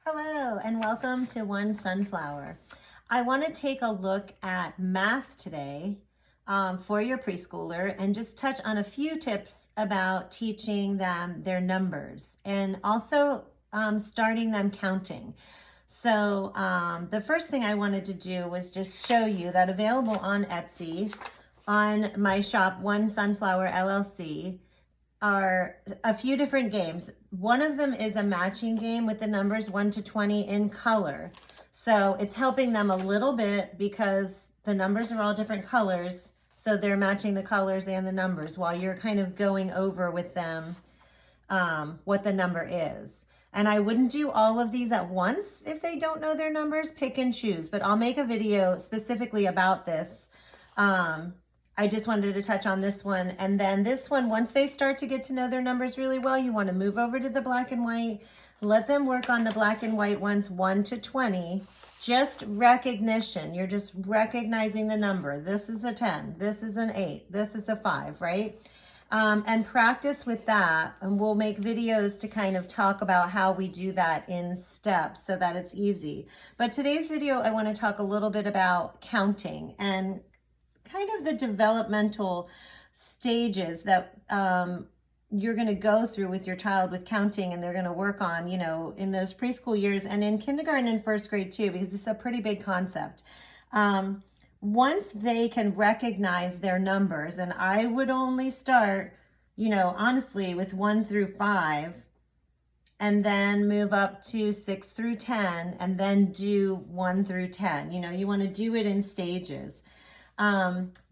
Hello and welcome to One Sunflower. I want to take a look at math today for your preschooler and just touch on a few tips about teaching them their numbers and also starting them counting. So the first thing I wanted to do was just show you that available on Etsy on my shop, One Sunflower LLC, are a few different games. One of them is a matching game with the numbers 1 to 20 in color. So it's helping them a little bit because the numbers are all different colors. So they're matching the colors and the numbers while you're kind of going over with them what the number is. And I wouldn't do all of these at once if they don't know their numbers, pick and choose, but I'll make a video specifically about this. I just wanted to touch on this one. And then this one, once they start to get to know their numbers really well, you want to move over to the black and white, let them work on the black and white ones 1 to 20. Just recognition. You're just recognizing the number. This is a 10. This is an 8. This is a 5, right? And practice with that. And we'll make videos to kind of talk about how we do that in steps so that it's easy. But today's video, I want to talk a little bit about counting and kind of the developmental stages that you're going to go through with your child with counting, and they're going to work on, you know, in those preschool years and in kindergarten and first grade too, because it's a pretty big concept. Once they can recognize their numbers, and I would only start, you know, honestly with 1 through 5, and then move up to 6 through 10, and then do 1 through 10. You know, you want to do it in stages.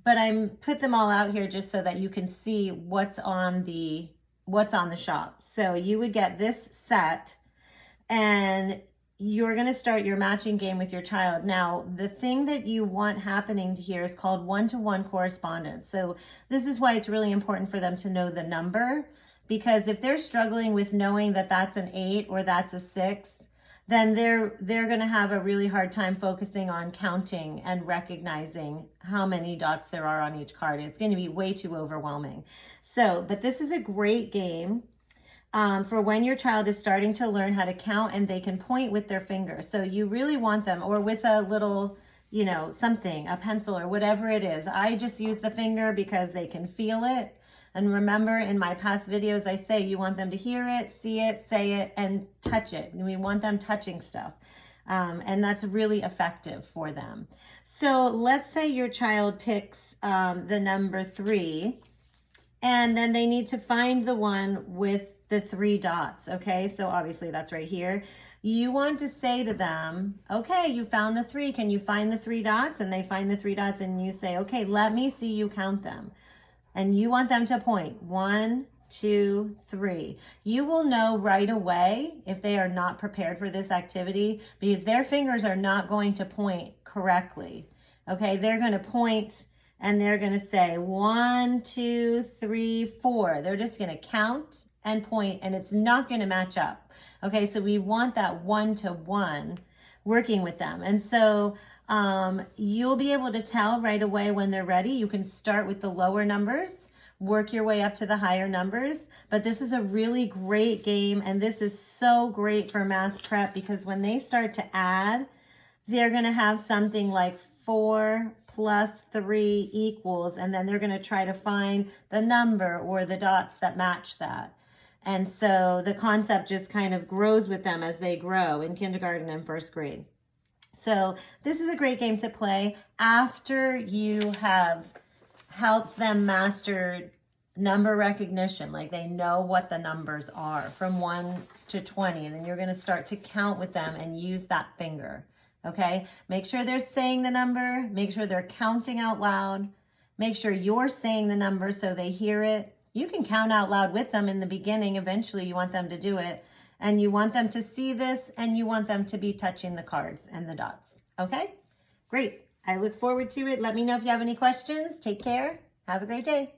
But I put them all out here just so that you can see what's on the shop. So you would get this set and you're going to start your matching game with your child. Now, the thing that you want happening here is called one-to-one correspondence. So this is why it's really important for them to know the number, because if they're struggling with knowing that that's an 8 or that's a 6, then they're going to have a really hard time focusing on counting and recognizing how many dots there are on each card. It's going to be way too overwhelming. So, but this is a great game for when your child is starting to learn how to count and they can point with their finger. So you really want them, or with a little, you know, something, a pencil or whatever it is. I just use the finger because they can feel it. And remember, in my past videos, I say you want them to hear it, see it, say it, and touch it. And we want them touching stuff. And that's really effective for them. So let's say your child picks the number 3, and then they need to find the one with the 3 dots, okay? So obviously that's right here. You want to say to them, okay, you found the 3. Can you find the 3 dots? And they find the 3 dots, and you say, okay, let me see you count them. And you want them to point 1, 2, 3. You will know right away if they are not prepared for this activity because their fingers are not going to point correctly. Okay, they're going to point and they're going to say 1, 2, 3, 4. They're just going to count and point, and it's not going to match up. Okay, so we want that 1-to-1 working with them. And so you'll be able to tell right away when they're ready. You can start with the lower numbers, work your way up to the higher numbers. But this is a really great game, and this is so great for math prep because when they start to add, they're going to have something like 4 plus 3 equals, and then they're going to try to find the number or the dots that match that. And so the concept just kind of grows with them as they grow in kindergarten and first grade. So this is a great game to play after you have helped them master number recognition, like they know what the numbers are from 1 to 20. And then you're going to start to count with them and use that finger. Okay, make sure they're saying the number, make sure they're counting out loud, make sure you're saying the number so they hear it. You can count out loud with them in the beginning. Eventually you want them to do it, and you want them to see this, and you want them to be touching the cards and the dots. Okay, great. I look forward to it. Let me know if you have any questions. Take care. Have a great day.